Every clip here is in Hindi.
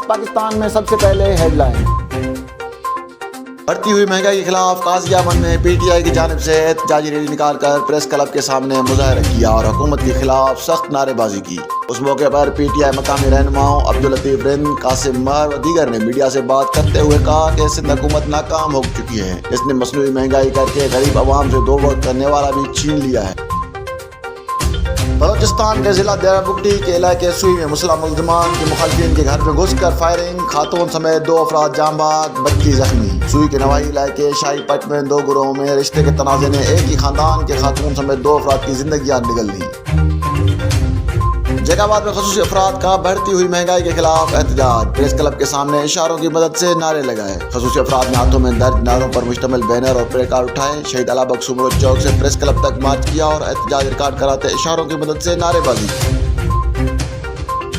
पाकिस्तान में सबसे पहले हेडलाइन। बढ़ती हुई महंगाई के खिलाफ गाजियाबाद में पीटीआई की जानिब से एहतजाजी रैली निकालकर प्रेस क्लब के सामने मुजाहरा किया और हुकूमत के खिलाफ सख्त नारेबाजी की। उस मौके पर पीटीआई मकामी रहनुमाओं अब्दुल लतीफ रिंद, कासिम मर व दीगर ने मीडिया से बात करते हुए कहा कि सिंध हुकूमत नाकाम हो चुकी है। इसने मसनूई महंगाई करके गरीब आवाम से दो वक्त करने वाला भी छीन लिया है। बलोचिस्तान के जिला देराबुगटी के इलाके सुई में मुसल्ह मुल्ज़िमान के मुखालिफिन के घर में घुसकर फायरिंग, खातून समेत 2 अफराद जाम बहक, बच्ची जख्मी। सुई के नवाई इलाके शाही पट में 2 गुरोहों में रिश्ते के तनाज़े ने एक ही खानदान के खातून समेत 2 अफराद की जिंदगियां निगल ली। जैकाबाद में खसूसी अफराद का बढ़ती हुई महंगाई के खिलाफ एहतजाज, प्रेस क्लब के सामने इशारों की मदद से नारे लगाए। खसूसी अफराद ने हाथों में दर्ज नारों पर मुश्तमिल बैनर और प्ले कार्ड उठाए, शहीद अला बख्श उमर चौक से प्रेस क्लब तक मार्च किया और एहतजाज रिकॉर्ड कराते इशारों की मदद से नारेबाजी की।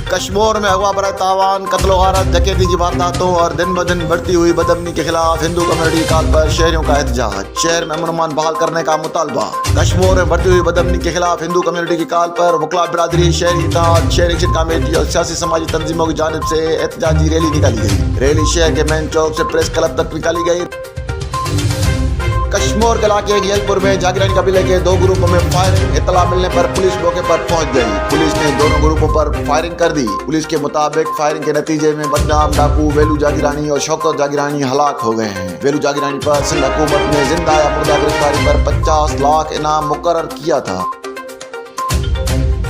कश्मीर में अगवा बराए तावान, कत्ल गारत, डकैती की वारदातों और दिन ब दिन बढ़ती हुई बदअमनी के खिलाफ हिंदू कम्युनिटी कॉल पर शहरियों का एहतजाज, शहर में अमन बहाल करने का मुतालबा। कश्मीर में बढ़ती हुई बदअमनी के खिलाफ हिंदू कम्युनिटी की कॉल पर वकला बिरादरी, शहरी इत्तेहाद, शहरी एक्शन कमेटी और सियासी समाजी तंजीमों की जानिब से एहतजाजी रैली निकाली गई। रैली शहर के मेन चौक से प्रेस क्लब तक निकाली गई। कश्मीर के इलाके गिलपुर में जागीरानी कबीले के 2 ग्रुपों में फायरिंग, इत्तला मिलने पर पुलिस मौके पर पहुंच गई। पुलिस ने दोनों ग्रुपों पर फायरिंग कर दी। पुलिस के मुताबिक फायरिंग के नतीजे में बदनाम डाकू वेलू जागीरानी और शौकत जागीरानी हलाक हो गए हैं। वेलू जागीरानी पर सिंध हुकूमत ने जिंदा या मुर्दा गिरफ्तारी पर 50 लाख इनाम मुकर्रर किया था।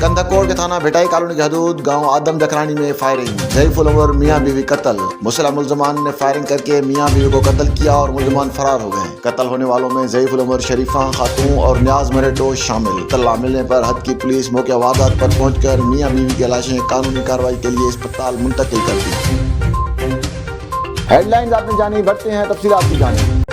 कंधाकोट के थाना भिटाई कॉलोनी की हदूद गांव आदम जखरानी में फायरिंग, ज़ईफुल उमर मियां बीवी कत्ल। मुसल्ह मुल्ज़िमान ने फायरिंग करके मियां बीवी को कत्ल किया और मुल्ज़िमान फरार हो गए। कत्ल होने वालों में ज़ईफुल उमर शरीफा खातून और न्याज मरेटो शामिल। इत्तला मिलने पर हद की पुलिस मौके वारदात पर पहुंचकर मियां बीवी की लाशें कानूनी कार्रवाई के लिए अस्पताल मुंतकिल कर दी। हेडलाइंस आपने जानी, बढ़ते हैं तफसीलात की जानी।